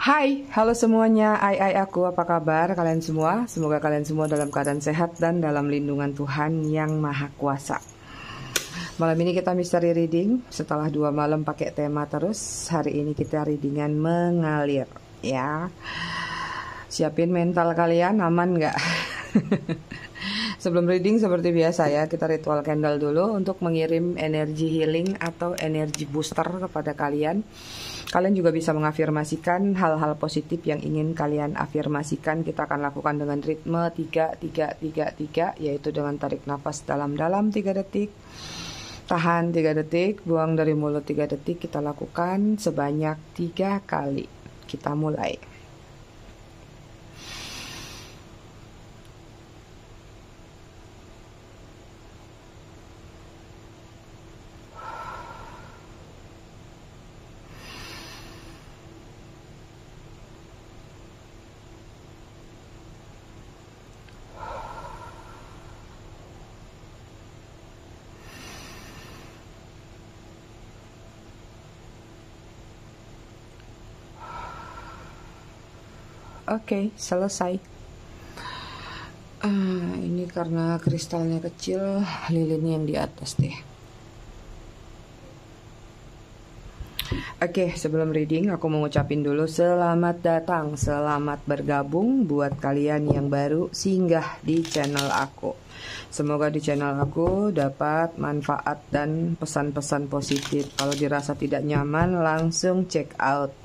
Hai, halo semuanya. Aku, apa kabar kalian semua? Semoga kalian semua dalam keadaan sehat dan dalam lindungan Tuhan yang Maha Kuasa. Malam ini kita misteri reading. Setelah 2 malam pakai tema terus, hari ini kita readingan mengalir. Ya, siapin mental kalian, aman nggak? Sebelum reading seperti biasa ya, kita ritual candle dulu untuk mengirim energi healing atau energi booster kepada kalian. Kalian juga bisa mengafirmasikan hal-hal positif yang ingin kalian afirmasikan. Kita akan lakukan dengan ritme 3-3-3-3, yaitu dengan tarik nafas dalam-dalam 3 detik, tahan 3 detik, buang dari mulut 3 detik. Kita lakukan sebanyak 3 kali. Kita mulai. Oke, selesai. Ini karena kristalnya kecil, lilinnya yang di atas deh. Oke, sebelum reading aku mau ngucapin dulu selamat datang, selamat bergabung buat kalian yang baru singgah di channel aku. Semoga di channel aku dapat manfaat dan pesan-pesan positif. Kalau dirasa tidak nyaman, langsung check out.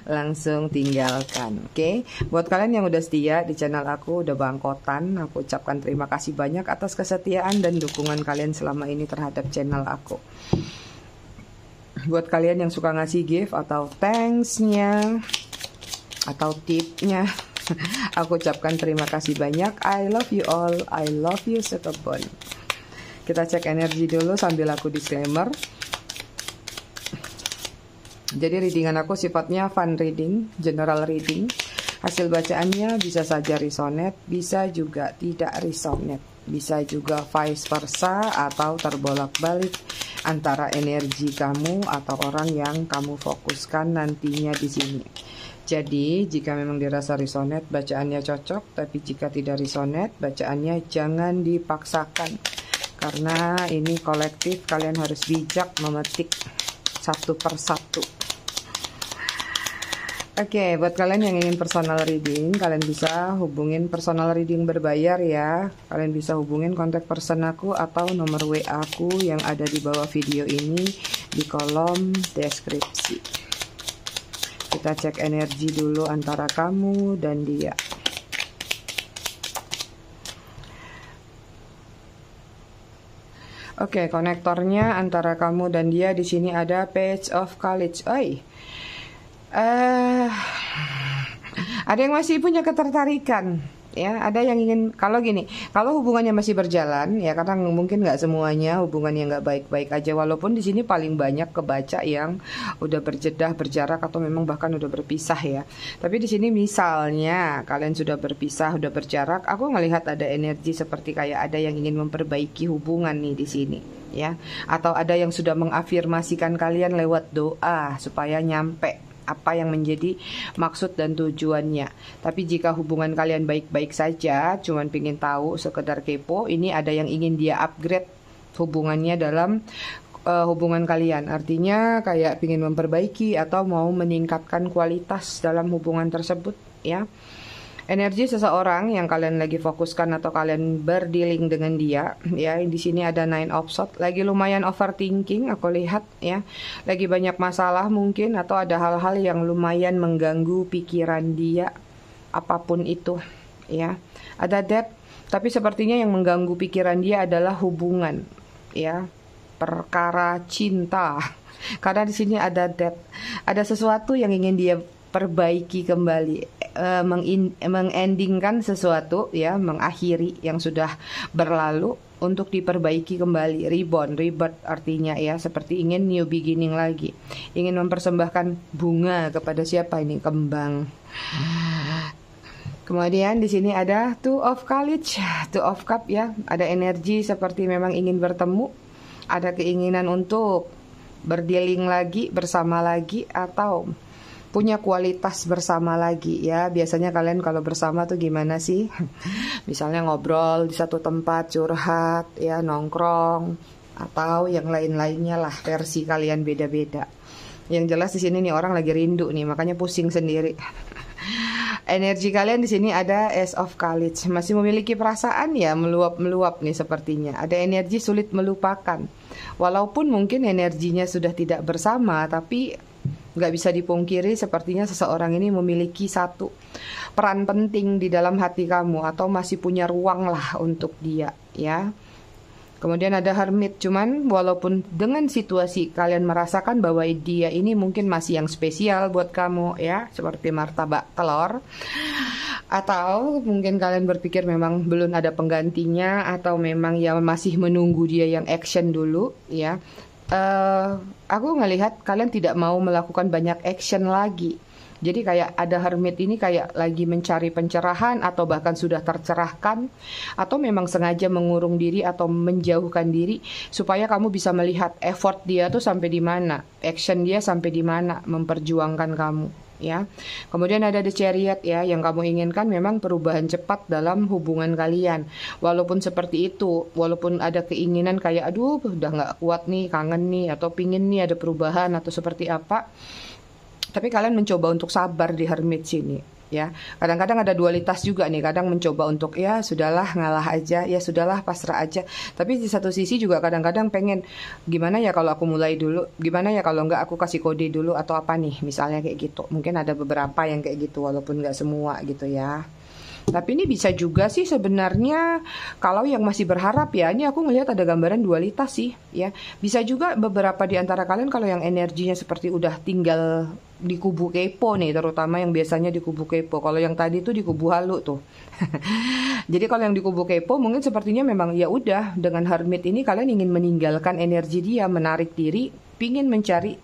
Langsung tinggalkan. Oke, buat kalian yang udah setia di channel aku, udah bangkotan, aku ucapkan terima kasih banyak atas kesetiaan dan dukungan kalian selama ini terhadap channel aku. Buat kalian yang suka ngasih gift atau thanks-nya atau tipnya, aku ucapkan terima kasih banyak. I love you all. I love you sekebon. Kita cek energi dulu sambil aku disclaimer. Jadi readingan aku sifatnya fun reading, general reading. Hasil bacaannya bisa saja resonate, bisa juga tidak resonate. Bisa juga vice versa atau terbolak-balik antara energi kamu atau orang yang kamu fokuskan nantinya di sini. Jadi, jika memang dirasa resonate, bacaannya cocok. Tapi jika tidak resonate, bacaannya jangan dipaksakan. Karena ini kolektif, kalian harus bijak memetik satu persatu. Oke, buat kalian yang ingin personal reading, kalian bisa hubungin personal reading berbayar ya. Kalian bisa hubungin kontak person aku atau nomor WA aku yang ada di bawah video ini di kolom deskripsi. Kita cek energi dulu antara kamu dan dia. Oke, konektornya antara kamu dan dia di sini ada Page of College. Ada yang masih punya ketertarikan, ya. Ada yang ingin, kalau gini, kalau hubungannya masih berjalan, ya, karena mungkin nggak semuanya hubungan yang nggak baik-baik aja. Walaupun di sini paling banyak kebaca yang udah berjedah, berjarak atau memang bahkan udah berpisah ya. Tapi di sini misalnya kalian sudah berpisah, udah berjarak, aku ngelihat ada energi seperti kayak ada yang ingin memperbaiki hubungan nih di sini, ya. Atau ada yang sudah mengafirmasikan kalian lewat doa supaya nyampe apa yang menjadi maksud dan tujuannya. Tapi jika hubungan kalian baik-baik saja, cuman pingin tahu, sekedar kepo, ini ada yang ingin dia upgrade hubungannya dalam hubungan kalian. Artinya kayak pingin memperbaiki atau mau meningkatkan kualitas dalam hubungan tersebut, ya. Energi seseorang yang kalian lagi fokuskan atau kalian berdealing dengan dia, ya. Di sini ada 9 of Swords, lagi lumayan overthinking aku lihat, ya. Lagi banyak masalah mungkin atau ada hal-hal yang lumayan mengganggu pikiran dia, apapun itu, ya. Ada Death, tapi sepertinya yang mengganggu pikiran dia adalah hubungan, ya. Perkara cinta. Karena di sini ada Death. Ada sesuatu yang ingin dia perbaiki kembali, mengendingkan sesuatu, ya, mengakhiri yang sudah berlalu untuk diperbaiki kembali. Reborn, rebirth artinya, ya, seperti ingin new beginning lagi, ingin mempersembahkan bunga kepada siapa ini, kembang. Kemudian di sini ada Two of College, Two of Cup, ya, ada energi seperti memang ingin bertemu, ada keinginan untuk berdealing lagi, bersama lagi, atau punya kualitas bersama lagi ya. Biasanya kalian kalau bersama tuh gimana sih? Misalnya ngobrol di satu tempat, curhat, ya nongkrong, atau yang lain-lainnya lah. Versi kalian beda-beda. Yang jelas di sini nih orang lagi rindu nih, makanya pusing sendiri. Energi kalian di sini ada Ace of Courage, masih memiliki perasaan ya, meluap-meluap nih sepertinya. Ada energi sulit melupakan. Walaupun mungkin energinya sudah tidak bersama, tapi nggak bisa dipungkiri sepertinya seseorang ini memiliki satu peran penting di dalam hati kamu, atau masih punya ruang lah untuk dia ya. Kemudian ada Hermit, cuman walaupun dengan situasi kalian merasakan bahwa dia ini mungkin masih yang spesial buat kamu ya, seperti martabak telur, atau mungkin kalian berpikir memang belum ada penggantinya, atau memang ya masih menunggu dia yang action dulu ya. Aku ngelihat kalian tidak mau melakukan banyak action lagi. Jadi kayak ada Hermit ini kayak lagi mencari pencerahan, atau bahkan sudah tercerahkan, atau memang sengaja mengurung diri atau menjauhkan diri supaya kamu bisa melihat effort dia tuh sampai di mana, action dia sampai di mana memperjuangkan kamu ya. Kemudian ada The Chariot ya, yang kamu inginkan memang perubahan cepat dalam hubungan kalian. Walaupun seperti itu, walaupun ada keinginan kayak aduh udah nggak kuat nih, kangen nih, atau pingin nih ada perubahan atau seperti apa, tapi kalian mencoba untuk sabar di Hermit sini ya. Kadang-kadang ada dualitas juga nih, kadang mencoba untuk ya sudahlah ngalah aja, ya sudahlah pasrah aja. Tapi di satu sisi juga kadang-kadang pengen gimana ya kalau aku mulai dulu, gimana ya kalau enggak aku kasih kode dulu atau apa nih, misalnya kayak gitu. Mungkin ada beberapa yang kayak gitu walaupun nggak semua gitu ya. Tapi ini bisa juga sih sebenarnya kalau yang masih berharap ya, ini aku ngelihat ada gambaran dualitas sih ya. Bisa juga beberapa di antara kalian kalau yang energinya seperti udah tinggal di kubu kepo nih, terutama yang biasanya di kubu kepo. Kalau yang tadi tuh di kubu halu tuh. Jadi kalau yang di kubu kepo mungkin sepertinya memang ya udah, dengan Hermit ini kalian ingin meninggalkan energi dia, menarik diri, pingin mencari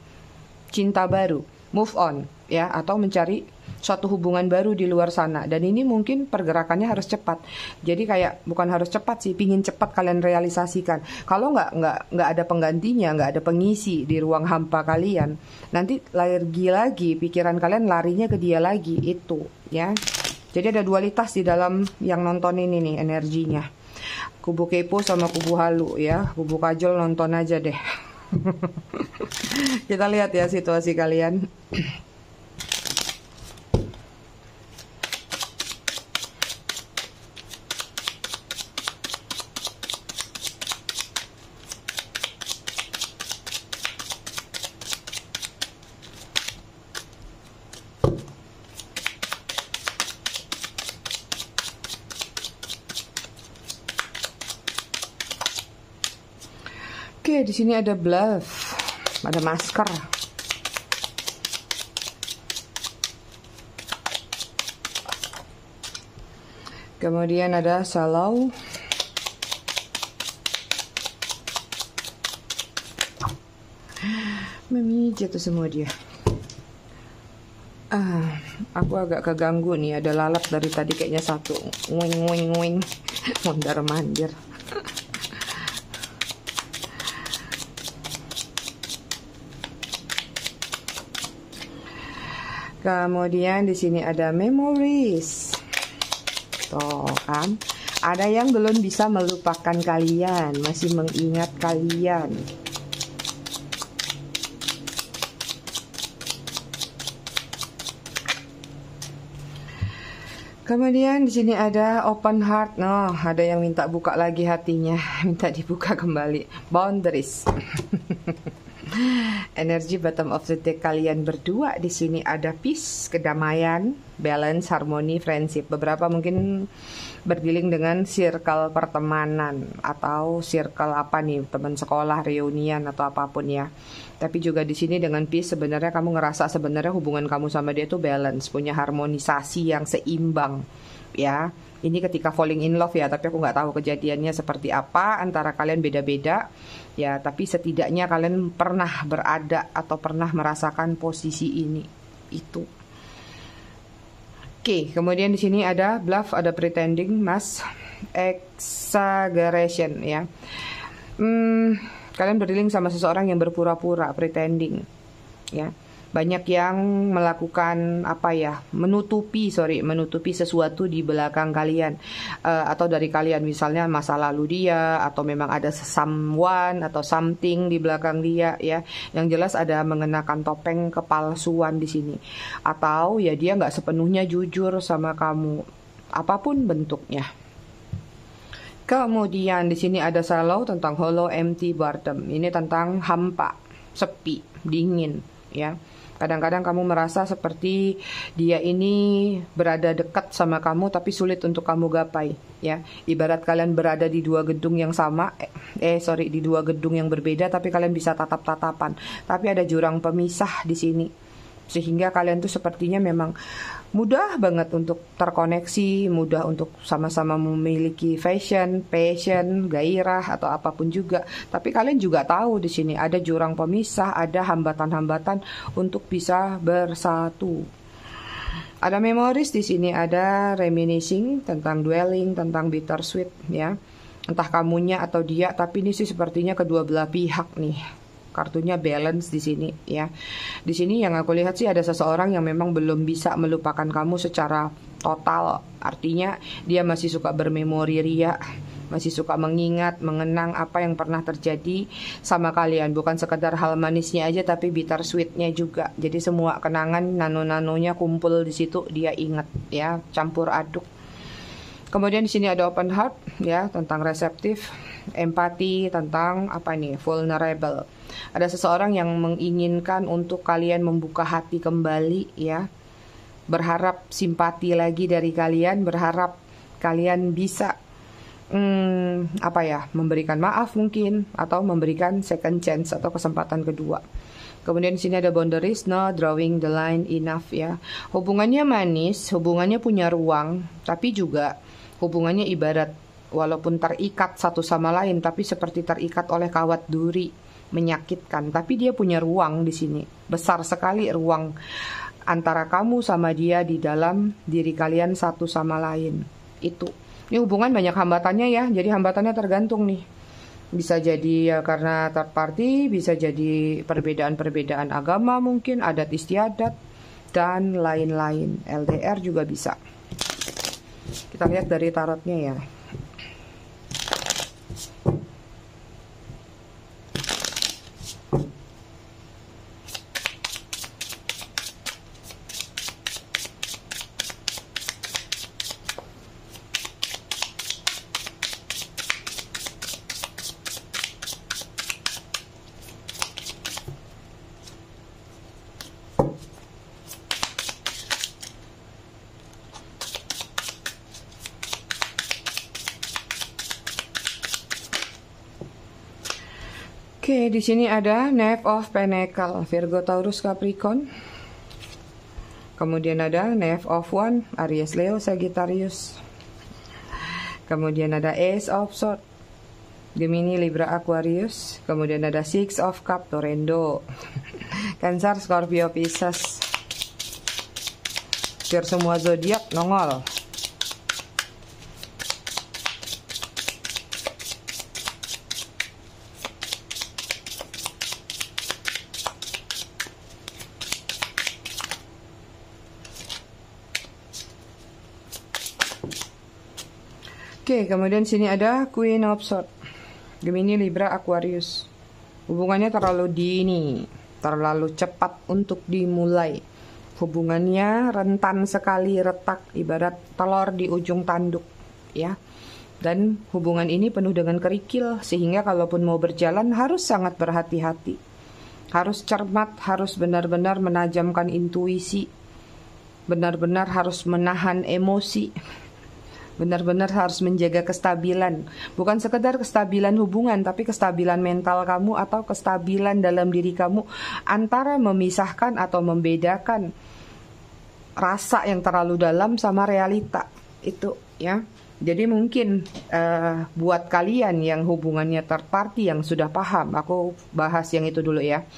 cinta baru, move on ya, atau mencari suatu hubungan baru di luar sana. Dan ini mungkin pergerakannya harus cepat. Jadi kayak bukan harus cepat sih, pingin cepat kalian realisasikan. Kalau nggak ada penggantinya, nggak ada pengisi di ruang hampa kalian, nanti lagi pikiran kalian larinya ke dia lagi itu ya. Jadi ada dualitas di dalam yang nonton ini nih energinya. Kubu kepo sama kubu halu ya. Kubu kajol nonton aja deh. Kita lihat ya situasi kalian. Oke, di sini ada bluff, ada masker. Kemudian ada salau. Memijat tuh semua dia. Aku agak keganggu nih, ada lalat dari tadi kayaknya satu. Wing wing wing. Mondar mandir. Kemudian di sini ada memories. Tuh kan, ada yang belum bisa melupakan kalian, masih mengingat kalian. Kemudian di sini ada open heart. Noh, ada yang minta buka lagi hatinya, minta dibuka kembali. Boundaries. Energi bottom of the deck kalian berdua di sini ada peace, kedamaian, balance, harmoni, friendship. Beberapa mungkin berdealing dengan circle pertemanan atau circle apa nih, teman sekolah, reunian atau apapun ya. Tapi juga di sini dengan peace sebenarnya kamu ngerasa sebenarnya hubungan kamu sama dia itu balance, punya harmonisasi yang seimbang ya. Ini ketika falling in love ya, tapi aku nggak tahu kejadiannya seperti apa, antara kalian beda-beda ya, tapi setidaknya kalian pernah berada atau pernah merasakan posisi ini itu. Oke, kemudian di sini ada bluff, ada pretending, mask, exaggeration ya. Kalian berdealing sama seseorang yang berpura-pura, pretending ya. Banyak yang melakukan apa ya, menutupi sesuatu di belakang kalian, atau dari kalian, misalnya masa lalu dia, atau memang ada someone atau something di belakang dia ya. Yang jelas ada mengenakan topeng kepalsuan di sini, atau ya dia nggak sepenuhnya jujur sama kamu, apapun bentuknya. Kemudian di sini ada shallow, tentang hollow, empty, boredom. Ini tentang hampa, sepi, dingin ya. Kadang-kadang kamu merasa seperti dia ini berada dekat sama kamu tapi sulit untuk kamu gapai ya. Ibarat kalian berada di dua gedung yang sama, di dua gedung yang berbeda tapi kalian bisa tatap-tatapan. Tapi ada jurang pemisah di sini. Sehingga kalian tuh sepertinya memang mudah banget untuk terkoneksi, mudah untuk sama-sama memiliki passion, gairah atau apapun juga. Tapi kalian juga tahu di sini ada jurang pemisah, ada hambatan-hambatan untuk bisa bersatu. Ada memories di sini, ada reminiscing, tentang dwelling, tentang bittersweet ya. Entah kamunya atau dia, tapi ini sih sepertinya kedua belah pihak nih. Kartunya balance di sini ya. Di sini yang aku lihat sih ada seseorang yang memang belum bisa melupakan kamu secara total. Artinya dia masih suka bermemori ria, masih suka mengingat, mengenang apa yang pernah terjadi sama kalian. Bukan sekedar hal manisnya aja tapi bittersweetnya juga. Jadi semua kenangan nano-nanonya kumpul di situ, dia ingat ya, campur aduk. Kemudian di sini ada open heart ya, tentang reseptif, empati, tentang apa nih, vulnerable. Ada seseorang yang menginginkan untuk kalian membuka hati kembali ya. Berharap simpati lagi dari kalian, berharap kalian bisa memberikan maaf mungkin, atau memberikan second chance atau kesempatan kedua. Kemudian di sini ada boundaries, no drawing the line enough ya. Hubungannya manis, hubungannya punya ruang, tapi juga hubungannya ibarat walaupun terikat satu sama lain, tapi seperti terikat oleh kawat duri, menyakitkan. Tapi dia punya ruang di sini, besar sekali ruang antara kamu sama dia di dalam diri kalian satu sama lain. Ini hubungan banyak hambatannya ya. Jadi hambatannya tergantung nih. Bisa jadi ya karena third party, bisa jadi perbedaan-perbedaan agama mungkin, adat istiadat dan lain-lain. LDR juga bisa. Kita lihat dari tarotnya ya. Oke, di sini ada Knave of Pentacle, Virgo, Taurus, Capricorn. Kemudian ada Knave of Wands, Aries, Leo, Sagittarius. Kemudian ada Ace of Swords, Gemini, Libra, Aquarius. Kemudian ada Six of Cups, Tornado, Cancer, Scorpio, Pisces. Biar semua zodiak nongol. Oke, kemudian sini ada Queen of Swords, Gemini, Libra, Aquarius. Hubungannya terlalu dini, terlalu cepat untuk dimulai. Hubungannya rentan sekali, retak, ibarat telur di ujung tanduk ya. Dan hubungan ini penuh dengan kerikil, sehingga kalaupun mau berjalan harus sangat berhati-hati. Harus cermat, harus benar-benar menajamkan intuisi. Benar-benar harus menahan emosi. Benar-benar harus menjaga kestabilan. Bukan sekedar kestabilan hubungan, tapi kestabilan mental kamu atau kestabilan dalam diri kamu, antara memisahkan atau membedakan rasa yang terlalu dalam sama realita. Itu ya. Jadi mungkin buat kalian yang hubungannya third party yang sudah paham, aku bahas yang itu dulu ya.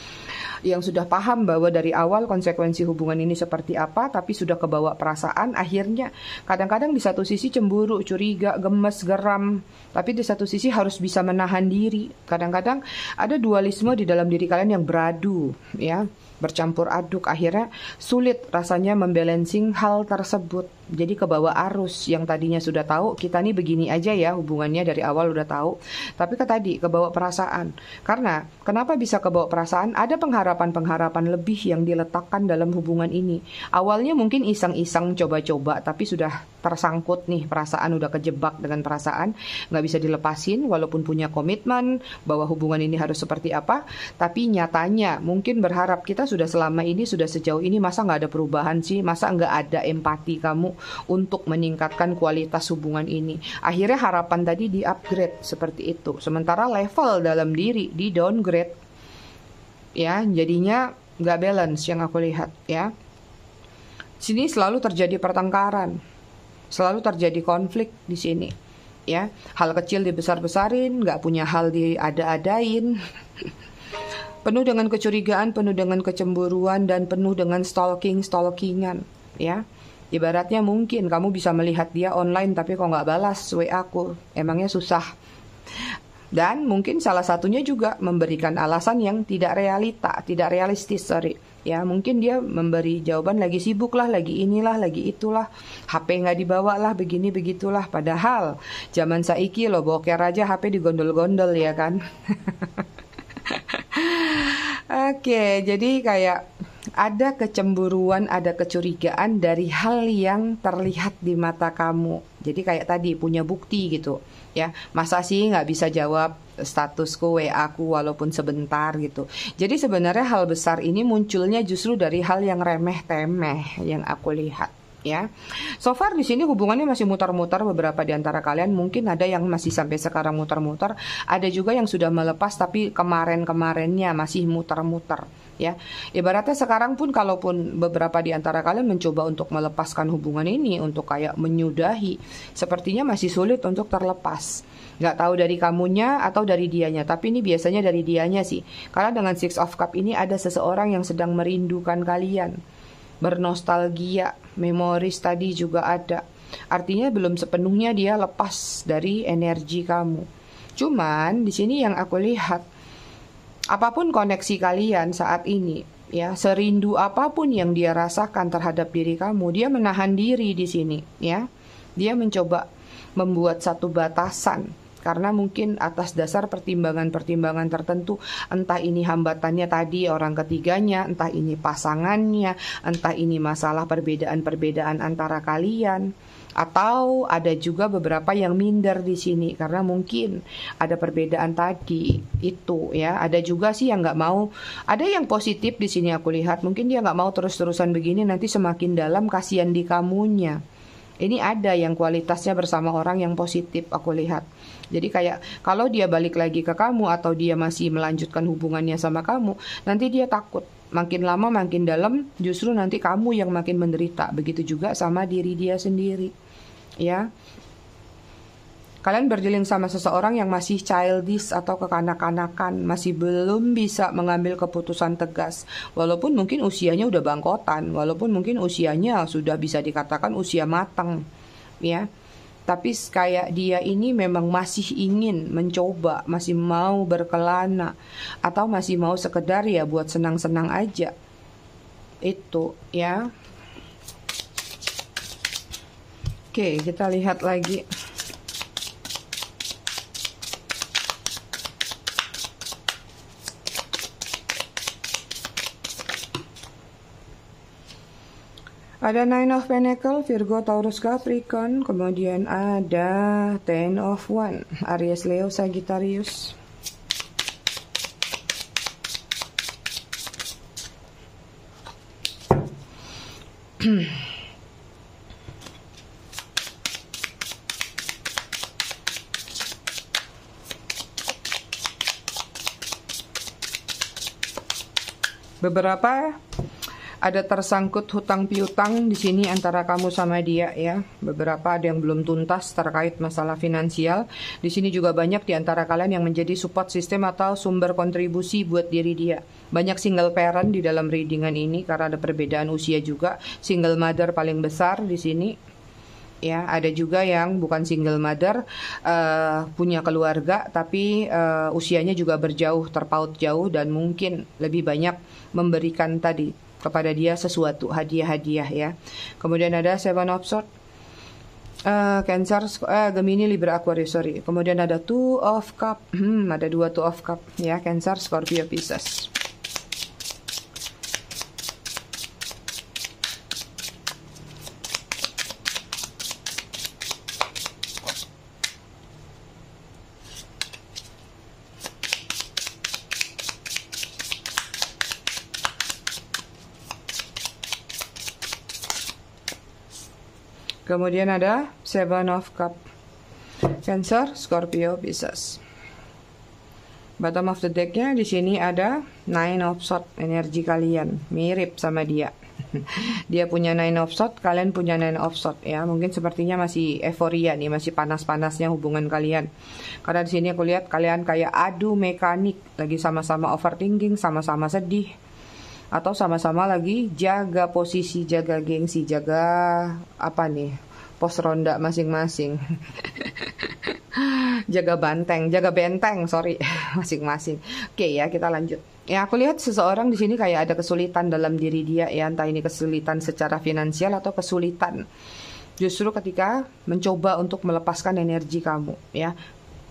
yang sudah paham bahwa dari awal konsekuensi hubungan ini seperti apa, tapi sudah kebawa perasaan, akhirnya kadang-kadang di satu sisi cemburu, curiga, gemes, geram, tapi di satu sisi harus bisa menahan diri. Kadang-kadang ada dualisme di dalam diri kalian yang beradu, ya, bercampur aduk, akhirnya sulit rasanya membalancing hal tersebut. Jadi kebawa arus, yang tadinya sudah tahu kita nih begini aja ya hubungannya dari awal udah tahu, tapi tadi kebawa perasaan. Karena kenapa bisa kebawa perasaan? Ada pengharapan-pengharapan lebih yang diletakkan dalam hubungan ini. Awalnya mungkin iseng-iseng coba-coba, tapi sudah tersangkut nih perasaan, udah kejebak dengan perasaan, nggak bisa dilepasin walaupun punya komitmen bahwa hubungan ini harus seperti apa. Tapi nyatanya mungkin berharap kita sudah selama ini, sudah sejauh ini, masa nggak ada perubahan sih, masa nggak ada empati kamu untuk meningkatkan kualitas hubungan ini. Akhirnya harapan tadi di upgrade seperti itu, sementara level dalam diri di downgrade, ya, jadinya nggak balance yang aku lihat, ya. Sini selalu terjadi pertengkaran, selalu terjadi konflik di sini, ya. Hal kecil dibesar-besarin, nggak punya hal diada-adain. Penuh dengan kecurigaan, penuh dengan kecemburuan, dan penuh dengan stalkingan, ya. Ibaratnya mungkin kamu bisa melihat dia online tapi kok nggak balas WA aku, emangnya susah. Dan mungkin salah satunya juga memberikan alasan yang tidak realistis, ya. Mungkin dia memberi jawaban lagi sibuk lah, lagi inilah, lagi itulah, HP nggak dibawa lah, begini begitulah. Padahal zaman saiki lo boker aja HP digondol-gondol, ya kan. Oke, jadi kayak ada kecemburuan, ada kecurigaan dari hal yang terlihat di mata kamu. Jadi kayak tadi punya bukti gitu, ya. Masa sih nggak bisa jawab statusku WA aku walaupun sebentar gitu. Jadi sebenarnya hal besar ini munculnya justru dari hal yang remeh-temeh yang aku lihat, ya. So far di sini hubungannya masih mutar-mutar. Beberapa di antara kalian mungkin ada yang masih sampai sekarang mutar-mutar, ada juga yang sudah melepas tapi kemarin-kemarinnya masih mutar-mutar, ya. Ibaratnya sekarang pun kalaupun beberapa di antara kalian mencoba untuk melepaskan hubungan ini, untuk kayak menyudahi, sepertinya masih sulit untuk terlepas. Nggak tahu dari kamunya atau dari dianya, tapi ini biasanya dari dianya sih. Karena dengan Six of Cup ini ada seseorang yang sedang merindukan kalian, bernostalgia, memoris tadi juga ada. Artinya belum sepenuhnya dia lepas dari energi kamu. Cuman di sini yang aku lihat, apapun koneksi kalian saat ini, ya, serindu apapun yang dia rasakan terhadap diri kamu, dia menahan diri di sini, ya. Dia mencoba membuat satu batasan. Karena mungkin atas dasar pertimbangan-pertimbangan tertentu, entah ini hambatannya tadi orang ketiganya, entah ini pasangannya, entah ini masalah perbedaan-perbedaan antara kalian, atau ada juga beberapa yang minder di sini karena mungkin ada perbedaan tadi itu, ya. Ada juga sih yang nggak mau, ada yang positif di sini aku lihat, mungkin dia nggak mau terus-terusan begini, nanti semakin dalam kasihan di kamunya. Ini ada yang kualitasnya bersama orang yang positif aku lihat. Jadi kayak kalau dia balik lagi ke kamu atau dia masih melanjutkan hubungannya sama kamu, nanti dia takut makin lama makin dalam justru nanti kamu yang makin menderita. Begitu juga sama diri dia sendiri, ya. Kalian berdealing sama seseorang yang masih childish atau kekanak-kanakan, masih belum bisa mengambil keputusan tegas. Walaupun mungkin usianya udah bangkotan, walaupun mungkin usianya sudah bisa dikatakan usia matang, ya. Tapi kayak dia ini memang masih ingin mencoba, masih mau berkelana, atau masih mau sekedar ya buat senang-senang aja. Itu, ya. Oke, kita lihat lagi. Ada Nine of Pentacles, Virgo, Taurus, Capricorn. Kemudian ada Ten of Wands, Aries, Leo, Sagittarius. Ada tersangkut hutang piutang di sini antara kamu sama dia ya. Beberapa ada yang belum tuntas terkait masalah finansial. Di sini juga banyak di antara kalian yang menjadi support system atau sumber kontribusi buat diri dia. Banyak single parent di dalam readingan ini karena ada perbedaan usia juga. Single mother paling besar di sini. Ya, ada juga yang bukan single mother, punya keluarga tapi usianya juga berjauh, terpaut jauh dan mungkin lebih banyak memberikan tadi kepada dia sesuatu hadiah-hadiah ya. Kemudian ada Seven of Swords, Cancer, Gemini, Libra, Aquarius, sorry. Kemudian ada Two of Cup, ada dua Two of Cup ya, Cancer, Scorpio, Pisces. Kemudian ada Seven of Cup, Cancer, Scorpio, Pisces. Bottom of the decknya di sini ada Nine of Swords, energi kalian mirip sama dia. Dia punya Nine of Swords, kalian punya Nine of Swords ya. Mungkin sepertinya masih euforia nih, masih panas-panasnya hubungan kalian. Karena di sini aku lihat kalian kayak adu mekanik, lagi sama-sama overthinking, sama-sama sedih. Atau sama-sama lagi jaga posisi, jaga gengsi, jaga apa nih, pos ronda masing-masing. Jaga benteng, sorry, masing-masing. Oke ya, kita lanjut. Ya, aku lihat seseorang di sini kayak ada kesulitan dalam diri dia ya, entah ini kesulitan secara finansial atau kesulitan justru ketika mencoba untuk melepaskan energi kamu ya.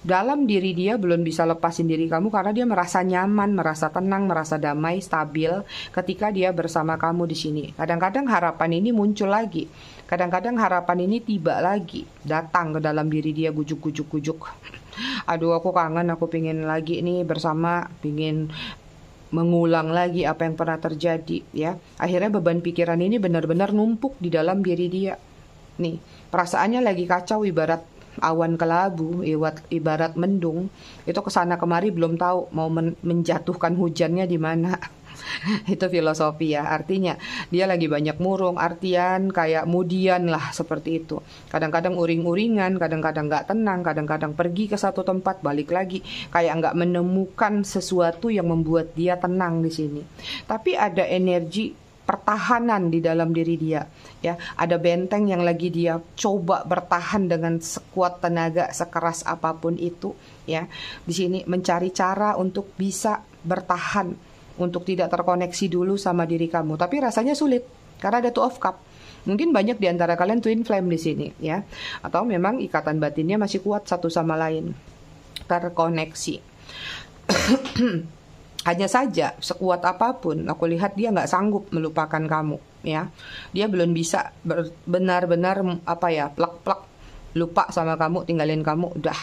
Dalam diri dia belum bisa lepasin diri kamu karena dia merasa nyaman, merasa tenang, merasa damai, stabil ketika dia bersama kamu di sini. Kadang-kadang harapan ini muncul lagi. Kadang-kadang harapan ini tiba lagi, datang ke dalam diri dia gujuk-gujuk. Aduh, aku kangen, aku pingin lagi nih bersama, pingin mengulang lagi apa yang pernah terjadi ya. Akhirnya beban pikiran ini benar-benar numpuk di dalam diri dia. Nih, perasaannya lagi kacau ibarat awan kelabu, ibarat mendung, itu kesana kemari belum tahu mau menjatuhkan hujannya di mana. Itu filosofi ya, artinya dia lagi banyak murung, artian kayak mudian lah seperti itu. Kadang-kadang uring-uringan, kadang-kadang nggak tenang, kadang-kadang pergi ke satu tempat balik lagi, kayak nggak menemukan sesuatu yang membuat dia tenang di sini. Tapi ada energi pertahanan di dalam diri dia ya, ada benteng yang lagi dia coba bertahan dengan sekuat tenaga, sekeras apapun itu ya. Di sini mencari cara untuk bisa bertahan, untuk tidak terkoneksi dulu sama diri kamu, tapi rasanya sulit karena ada Two of Cup. Mungkin banyak di antara kalian twin flame di sini ya, atau memang ikatan batinnya masih kuat satu sama lain, terkoneksi. Hanya saja sekuat apapun aku lihat dia nggak sanggup melupakan kamu ya. Dia belum bisa benar-benar plak-plak lupa sama kamu, tinggalin kamu udah.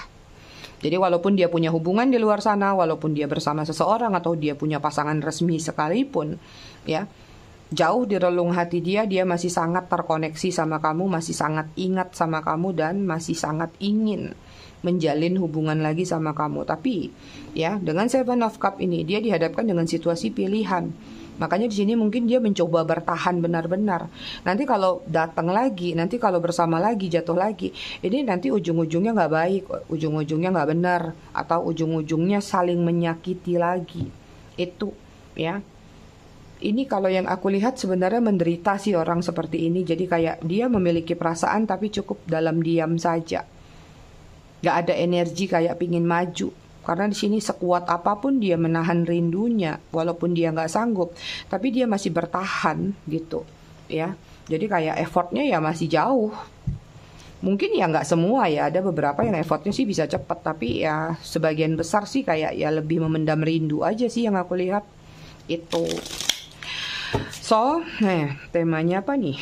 Jadi walaupun dia punya hubungan di luar sana, walaupun dia bersama seseorang atau dia punya pasangan resmi sekalipun ya, jauh di relung hati dia masih sangat terkoneksi sama kamu, masih sangat ingat sama kamu dan masih sangat ingin menjalin hubungan lagi sama kamu. Tapi ya, dengan Seven of Cup ini dia dihadapkan dengan situasi pilihan. Makanya di sini mungkin dia mencoba bertahan benar-benar. Nanti kalau datang lagi, nanti kalau bersama lagi, jatuh lagi, ini nanti ujung-ujungnya nggak baik, ujung-ujungnya nggak benar, atau ujung-ujungnya saling menyakiti lagi. Itu ya. Ini kalau yang aku lihat sebenarnya menderita sih orang seperti ini. Jadi kayak dia memiliki perasaan tapi cukup dalam diam saja. Gak ada energi kayak pingin maju. Karena di sini sekuat apapun dia menahan rindunya, walaupun dia nggak sanggup, tapi dia masih bertahan gitu, ya. Jadi kayak effortnya ya masih jauh. Mungkin ya nggak semua ya, ada beberapa yang effortnya sih bisa cepat, tapi ya sebagian besar sih kayak ya lebih memendam rindu aja sih yang aku lihat itu. So, temanya apa nih?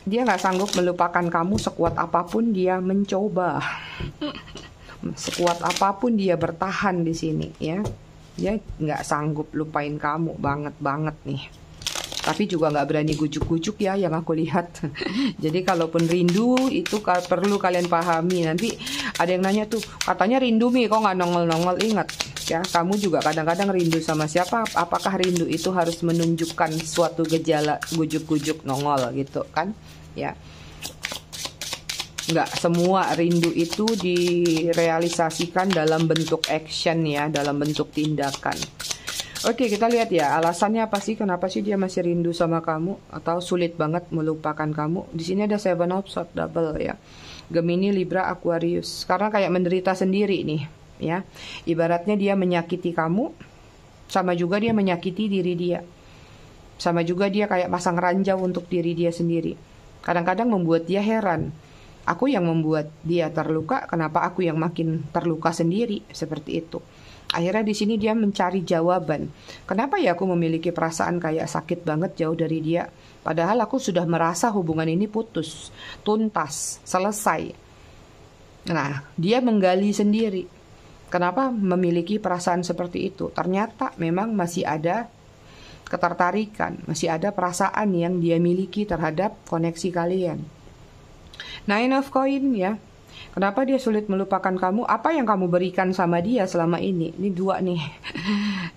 Dia nggak sanggup melupakan kamu sekuat apapun dia mencoba, sekuat apapun dia bertahan di sini ya. Dia nggak sanggup lupain kamu banget nih. Tapi juga nggak berani gujuk-gujuk ya yang aku lihat. Jadi kalaupun rindu itu perlu kalian pahami. Nanti ada yang nanya tuh, katanya rindu Mi kok nggak nongol-nongol. Ingat, Ya, kamu juga kadang-kadang rindu sama siapa? Apakah rindu itu harus menunjukkan suatu gejala gujuk-gujuk nongol gitu kan? Ya, nggak semua rindu itu direalisasikan dalam bentuk action ya, dalam bentuk tindakan. Oke, kita lihat ya, alasannya apa sih? Kenapa sih dia masih rindu sama kamu atau sulit banget melupakan kamu? Di sini ada Seven of Swords double ya. Gemini, Libra, Aquarius. Karena kayak menderita sendiri nih, ya. Ibaratnya dia menyakiti kamu, sama juga dia menyakiti diri dia. Sama juga dia kayak pasang ranjau untuk diri dia sendiri. Kadang-kadang membuat dia heran. Aku yang membuat dia terluka, kenapa aku yang makin terluka sendiri? Seperti itu. Akhirnya di sini dia mencari jawaban. Kenapa ya aku memiliki perasaan kayak sakit banget jauh dari dia? Padahal aku sudah merasa hubungan ini putus, tuntas, selesai. Nah, dia menggali sendiri. Kenapa memiliki perasaan seperti itu? Ternyata memang masih ada ketertarikan, masih ada perasaan yang dia miliki terhadap koneksi kalian. Nine of Coin ya. Kenapa dia sulit melupakan kamu? Apa yang kamu berikan sama dia selama ini? Ini dua nih.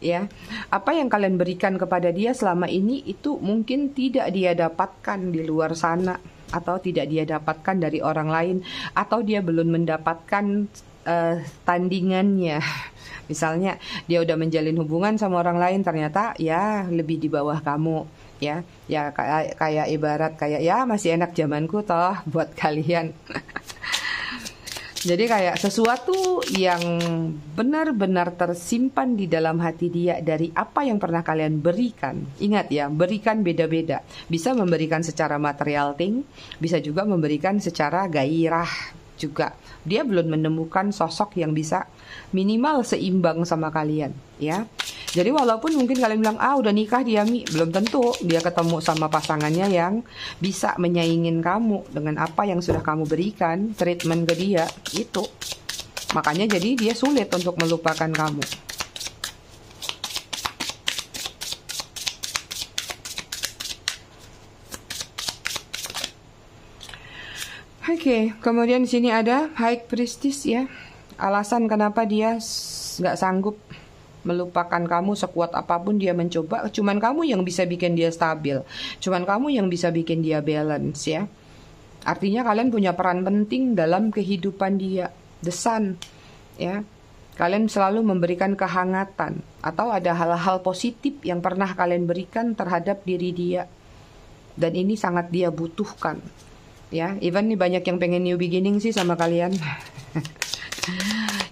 Ya. Apa yang kalian berikan kepada dia selama ini itu mungkin tidak dia dapatkan di luar sana, atau tidak dia dapatkan dari orang lain, atau dia belum mendapatkan tandingannya. Misalnya dia udah menjalin hubungan sama orang lain, ternyata ya lebih di bawah kamu. Ya kayak ibarat kayak ya masih enak zamanku toh buat kalian. Jadi kayak sesuatu yang benar-benar tersimpan di dalam hati dia dari apa yang pernah kalian berikan. Ingat ya, berikan beda-beda. Bisa memberikan secara material thing, bisa juga memberikan secara gairah juga. Dia belum menemukan sosok yang bisa minimal seimbang sama kalian, ya. Jadi walaupun mungkin kalian bilang, udah nikah dia Mi, belum tentu dia ketemu sama pasangannya yang bisa menyaingin kamu dengan apa yang sudah kamu berikan, treatment ke dia, itu. Makanya jadi dia sulit untuk melupakan kamu. Oke, kemudian di sini ada High Priestess ya. Alasan kenapa dia nggak sanggup melupakan kamu sekuat apapun dia mencoba, cuman kamu yang bisa bikin dia stabil, cuman kamu yang bisa bikin dia balance ya. Artinya kalian punya peran penting dalam kehidupan dia, the sun ya. Kalian selalu memberikan kehangatan, atau ada hal-hal positif yang pernah kalian berikan terhadap diri dia, dan ini sangat dia butuhkan ya. Even nih banyak yang pengen new beginning sih sama kalian.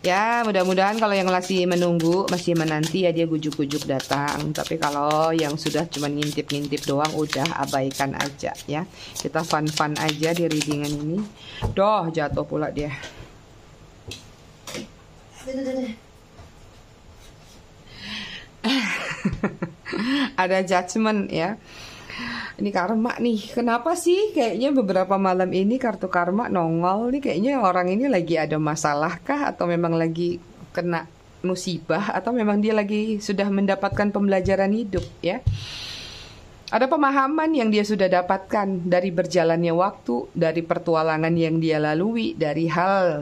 Ya mudah-mudahan kalau yang masih menunggu, masih menanti ya dia gujuk-gujuk datang. Tapi kalau yang sudah cuma ngintip-ngintip doang, udah abaikan aja ya. Kita fun-fun aja di readingan ini. Doh, jatuh pula dia. Ada judgment ya. Ini karma nih. Kenapa sih kayaknya beberapa malam ini kartu karma nongol nih? Kayaknya orang ini lagi ada masalah kah? Atau memang lagi kena musibah? Atau memang dia lagi sudah mendapatkan pembelajaran hidup ya? Ada pemahaman yang dia sudah dapatkan dari berjalannya waktu, dari pertualangan yang dia lalui, dari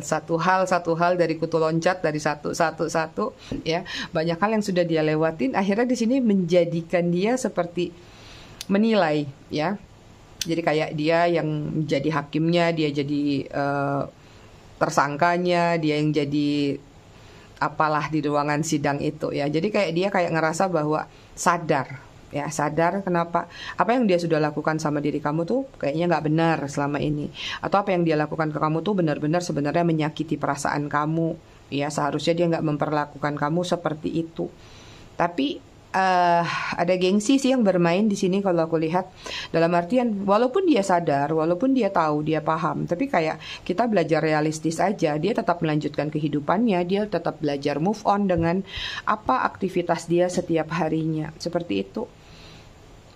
satu hal dari kutu loncat, dari satu ya. Banyak hal yang sudah dia lewatin, akhirnya di sini menjadikan dia seperti menilai ya. Jadi kayak dia yang jadi hakimnya, dia jadi tersangkanya, dia yang jadi apalah di ruangan sidang itu ya. Jadi kayak dia kayak ngerasa bahwa sadar kenapa apa yang dia sudah lakukan sama diri kamu tuh kayaknya nggak benar selama ini, atau apa yang dia lakukan ke kamu tuh benar-benar sebenarnya menyakiti perasaan kamu ya. Seharusnya dia nggak memperlakukan kamu seperti itu, tapi ada gengsi sih yang bermain di sini kalau aku lihat. Dalam artian walaupun dia sadar, walaupun dia tahu, dia paham, tapi kayak kita belajar realistis aja. Dia tetap melanjutkan kehidupannya, dia tetap belajar move on dengan apa aktivitas dia setiap harinya, seperti itu.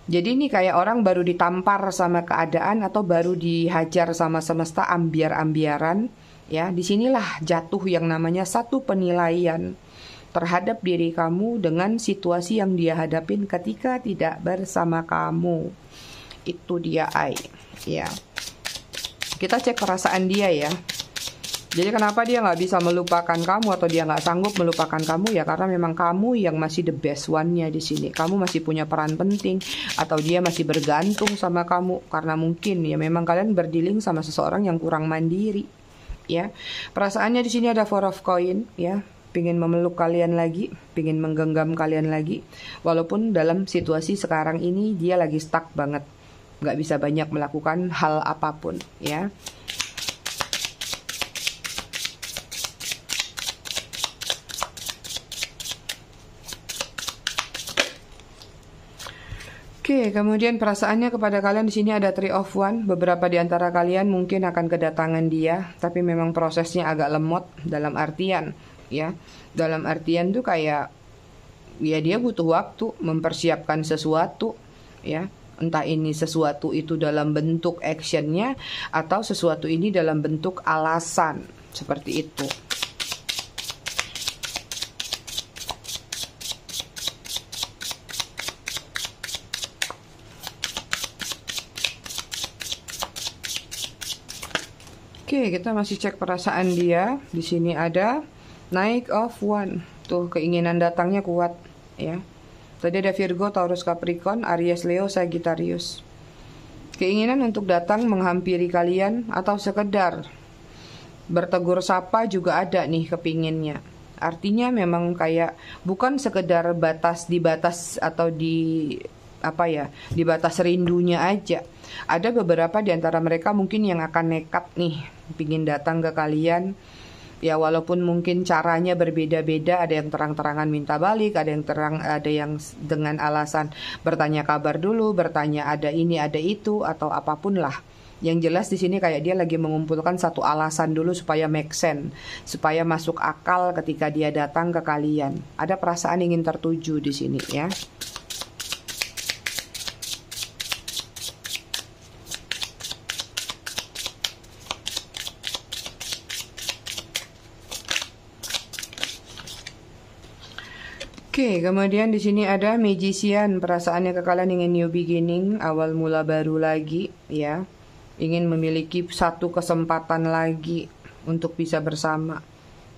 Jadi ini kayak orang baru ditampar sama keadaan atau baru dihajar sama semesta ambiar-ambiaran ya. Disinilah jatuh yang namanya satu penilaian terhadap diri kamu dengan situasi yang dia hadapin ketika tidak bersama kamu. Itu dia ya. Kita cek perasaan dia ya. Jadi kenapa dia nggak bisa melupakan kamu atau dia nggak sanggup melupakan kamu ya karena memang kamu yang masih the best one-nya di sini. Kamu masih punya peran penting atau dia masih bergantung sama kamu karena mungkin ya memang kalian berdealing sama seseorang yang kurang mandiri. Ya, perasaannya di sini ada Four of Coin ya. Pingin memeluk kalian lagi, pingin menggenggam kalian lagi. Walaupun dalam situasi sekarang ini dia lagi stuck banget, nggak bisa banyak melakukan hal apapun ya. Oke, kemudian perasaannya kepada kalian di sini ada Three of Wands. Beberapa di antara kalian mungkin akan kedatangan dia, tapi memang prosesnya agak lemot dalam artian ya. Dalam artian tuh kayak ya dia butuh waktu mempersiapkan sesuatu ya. Entah ini sesuatu itu dalam bentuk actionnya atau sesuatu ini dalam bentuk alasan seperti itu. Oke, kita masih cek perasaan dia. Di sini ada Knight of Wands. Tuh, keinginan datangnya kuat ya. Tadi ada Virgo, Taurus, Capricorn, Aries, Leo, Sagittarius. Keinginan untuk datang menghampiri kalian atau sekedar bertegur sapa juga ada nih kepinginnya. Artinya memang kayak bukan sekedar di batas atau di apa ya, di batas rindunya aja. Ada beberapa di antara mereka mungkin yang akan nekat nih, pingin datang ke kalian. Ya walaupun mungkin caranya berbeda-beda, ada yang terang-terangan minta balik, ada yang dengan alasan bertanya kabar dulu, bertanya ada ini, ada itu, atau apapun lah. Yang jelas di sini kayak dia lagi mengumpulkan satu alasan dulu supaya make sense, supaya masuk akal ketika dia datang ke kalian. Ada perasaan ingin tertuju di sini ya. Oke, kemudian di sini ada Magician. Perasaannya ke kalian ingin new beginning, awal mula baru lagi, ya. Ingin memiliki satu kesempatan lagi untuk bisa bersama.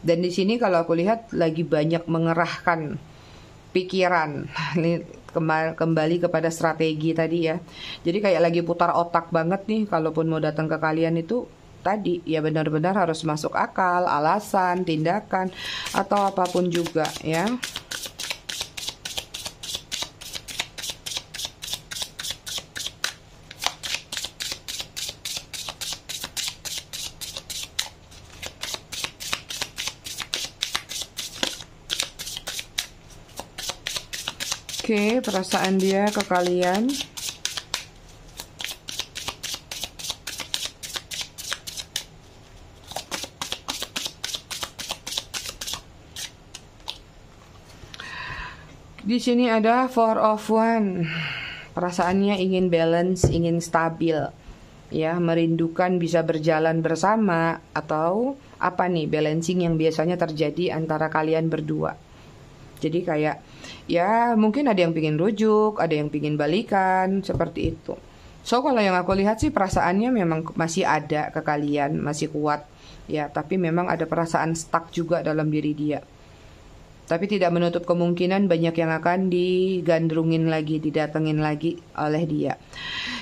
Dan di sini kalau aku lihat lagi banyak mengerahkan pikiran. Ini kembali kepada strategi tadi ya. Jadi kayak lagi putar otak banget nih, kalaupun mau datang ke kalian itu tadi ya benar-benar harus masuk akal, alasan, tindakan, atau apapun juga ya. Oke, perasaan dia ke kalian. Di sini ada Four of Wands. Perasaannya ingin balance, ingin stabil. Ya, merindukan bisa berjalan bersama atau apa nih, balancing yang biasanya terjadi antara kalian berdua. Jadi kayak ya mungkin ada yang pingin rujuk, ada yang pingin balikan, seperti itu. So kalau yang aku lihat sih perasaannya memang masih ada ke kalian, masih kuat ya. Tapi memang ada perasaan stuck juga dalam diri dia. Tapi tidak menutup kemungkinan banyak yang akan digandrungin lagi, didatengin lagi oleh dia.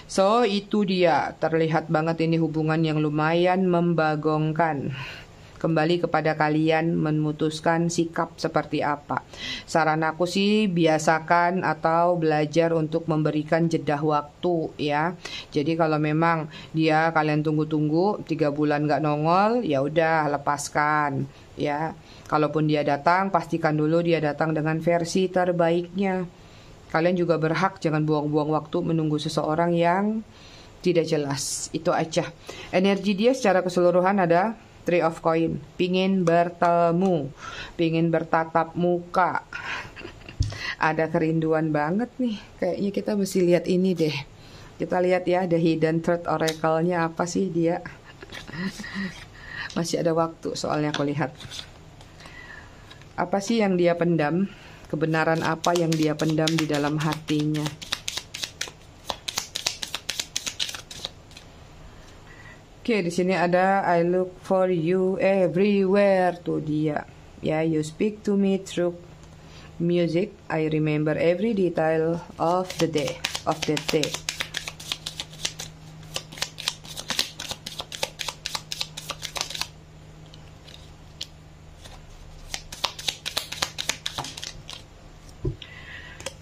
So itu dia, terlihat banget ini hubungan yang lumayan membagongkan. Kembali kepada kalian memutuskan sikap seperti apa. Saran aku sih biasakan atau belajar untuk memberikan jeda waktu ya. Jadi kalau memang dia kalian tunggu-tunggu 3 bulan gak nongol, ya udah lepaskan ya. Kalaupun dia datang, pastikan dulu dia datang dengan versi terbaiknya. Kalian juga berhak jangan buang-buang waktu menunggu seseorang yang tidak jelas. Itu aja. Energi dia secara keseluruhan ada Three of Coin, pingin bertemu, pingin bertatap muka. Ada kerinduan banget nih. Kayaknya kita mesti lihat ini deh. Kita lihat ya, The Hidden Truth Oracle-nya apa sih dia. Masih ada waktu soalnya aku lihat. Apa sih yang dia pendam? Kebenaran apa yang dia pendam di dalam hatinya? Oke, di sini ada I look for you everywhere, tuh dia. Ya, you speak to me through music. I remember every detail of the day, of that day.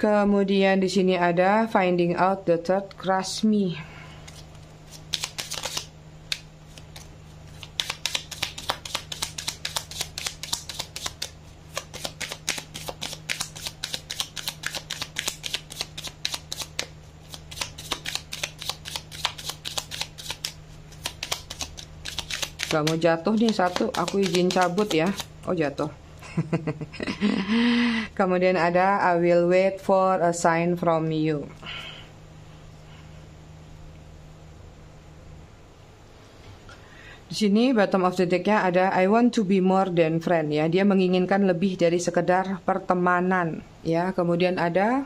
Kemudian di sini ada finding out the third crush me. Gak mau jatuh nih satu, aku izin cabut ya. Oh jatuh. Kemudian ada I will wait for a sign from you. Di sini bottom of the deck-nya ada I want to be more than friend ya. Dia menginginkan lebih dari sekedar pertemanan ya. Kemudian ada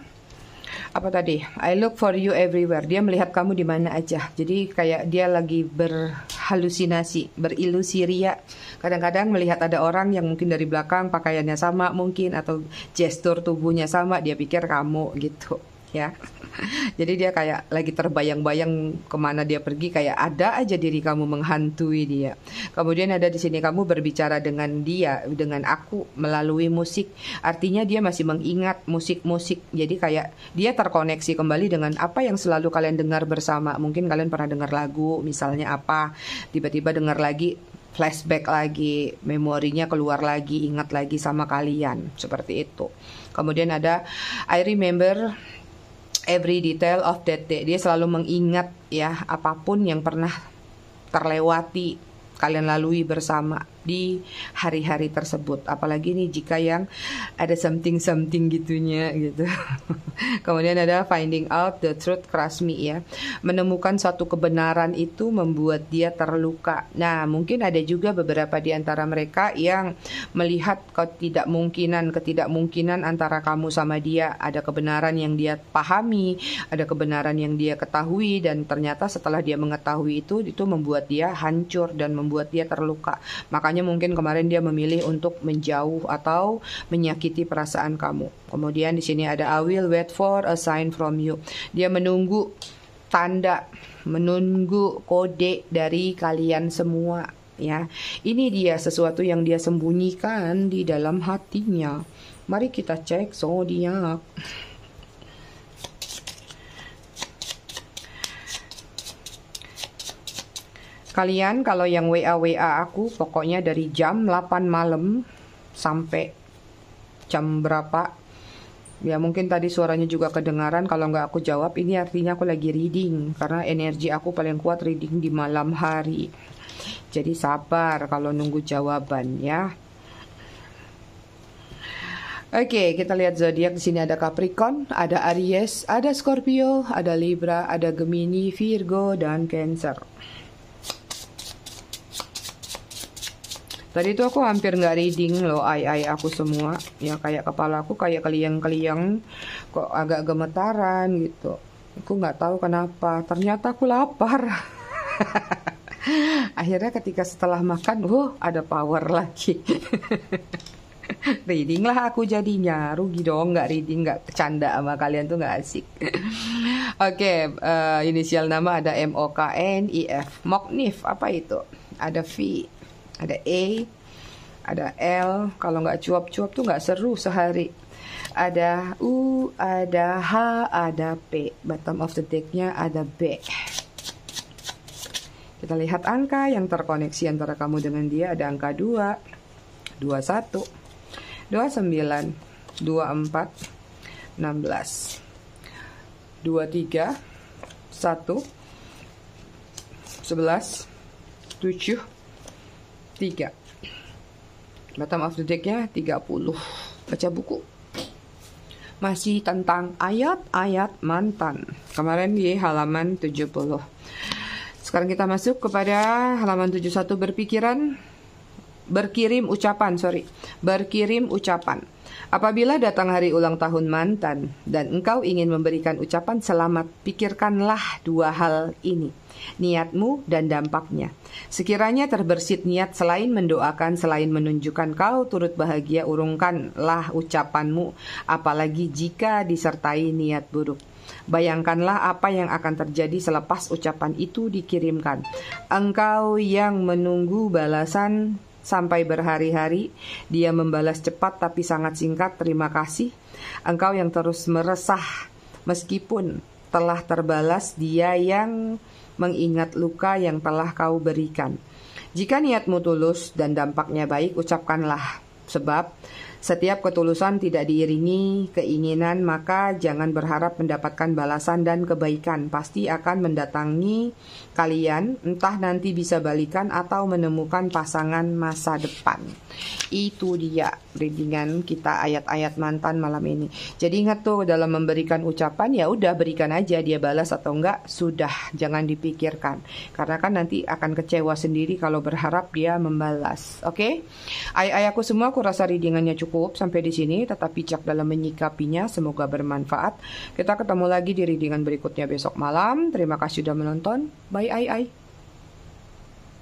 apa tadi? I look for you everywhere. Dia melihat kamu di mana aja. Jadi kayak dia lagi berhalusinasi, berilusi ria. Kadang-kadang melihat ada orang yang mungkin dari belakang pakaiannya sama mungkin atau gestur tubuhnya sama, dia pikir kamu gitu ya. Jadi dia kayak lagi terbayang-bayang kemana dia pergi, kayak ada aja diri kamu menghantui dia. Kemudian ada di sini kamu berbicara dengan dia, dengan aku melalui musik. Artinya dia masih mengingat musik-musik. Jadi kayak dia terkoneksi kembali dengan apa yang selalu kalian dengar bersama. Mungkin kalian pernah dengar lagu, misalnya apa, tiba-tiba dengar lagi, flashback lagi, memorinya keluar lagi, ingat lagi sama kalian. Seperti itu. Kemudian ada I remember every detail of that day. Dia selalu mengingat ya apapun yang pernah terlewati kalian lalui bersama di hari-hari tersebut. Apalagi nih jika yang ada something gitunya gitu. Kemudian ada finding out the truth crush me ya. Menemukan satu kebenaran itu membuat dia terluka. Nah, mungkin ada juga beberapa di antara mereka yang melihat ketidakmungkinan antara kamu sama dia. Ada kebenaran yang dia pahami, ada kebenaran yang dia ketahui, dan ternyata setelah dia mengetahui itu membuat dia hancur dan membuat dia terluka. Makanya mungkin kemarin dia memilih untuk menjauh atau menyakiti perasaan kamu. Kemudian di sini ada I will wait for a sign from you. Dia menunggu tanda, menunggu kode dari kalian semua ya. Ini dia sesuatu yang dia sembunyikan di dalam hatinya. Mari kita cek zodiak. Kalian kalau yang WA aku pokoknya dari jam 8 malam sampai jam berapa, ya mungkin tadi suaranya juga kedengaran. Kalau nggak aku jawab, ini artinya aku lagi reading, karena energi aku paling kuat reading di malam hari. Jadi sabar kalau nunggu jawaban ya. Oke, kita lihat zodiak. Di sini ada Capricorn, ada Aries, ada Scorpio, ada Libra, ada Gemini, Virgo, dan Cancer. Tadi itu aku hampir nggak reading loh, aku semua. Ya kayak kepala aku kayak keliang-keliang, kok agak gemetaran gitu. Aku nggak tahu kenapa. Ternyata aku lapar. Akhirnya ketika setelah makan, ada power lagi. Reading lah aku jadinya. Rugi dong nggak reading, nggak canda sama kalian tuh nggak asik. Oke, inisial nama ada MOKNIF. Moknif apa itu? Ada V, ada E, ada L. Kalau nggak cuap-cuap tuh nggak seru sehari. Ada U, ada H, ada P. Bottom of the deck-nya ada B. Kita lihat angka yang terkoneksi antara kamu dengan dia. Ada angka 2, 21, 29, 24, 16, 23, 1, 11, 7, 3. Bottom of the deck-nya 30. Baca buku. Masih tentang ayat-ayat mantan. Kemarin di halaman 70. Sekarang kita masuk kepada halaman 71. Berkirim ucapan. Apabila datang hari ulang tahun mantan dan engkau ingin memberikan ucapan selamat, pikirkanlah dua hal ini, niatmu dan dampaknya. Sekiranya terbersit niat selain mendoakan, selain menunjukkan kau turut bahagia, urungkanlah ucapanmu, apalagi jika disertai niat buruk. Bayangkanlah apa yang akan terjadi selepas ucapan itu dikirimkan. Engkau yang menunggu balasan sampai berhari-hari, dia membalas cepat tapi sangat singkat, terima kasih. Engkau yang terus meresah meskipun telah terbalas, dia yang mengingat luka yang telah kau berikan. Jika niatmu tulus dan dampaknya baik, ucapkanlah. Sebab setiap ketulusan tidak diiringi keinginan, maka jangan berharap mendapatkan balasan dan kebaikan. Pasti akan mendatangi kalian, entah nanti bisa balikan atau menemukan pasangan masa depan. Itu dia readingan kita ayat-ayat mantan malam ini. Jadi ingat tuh, dalam memberikan ucapan ya udah berikan aja, dia balas atau enggak sudah, jangan dipikirkan. Karena kan nanti akan kecewa sendiri kalau berharap dia membalas. Oke? Ayah-ayahku semua, aku rasa readingannya cukup sampai di sini. Tetap bijak dalam menyikapinya, semoga bermanfaat. Kita ketemu lagi di readingan berikutnya besok malam. Terima kasih sudah menonton. Bye ai ai.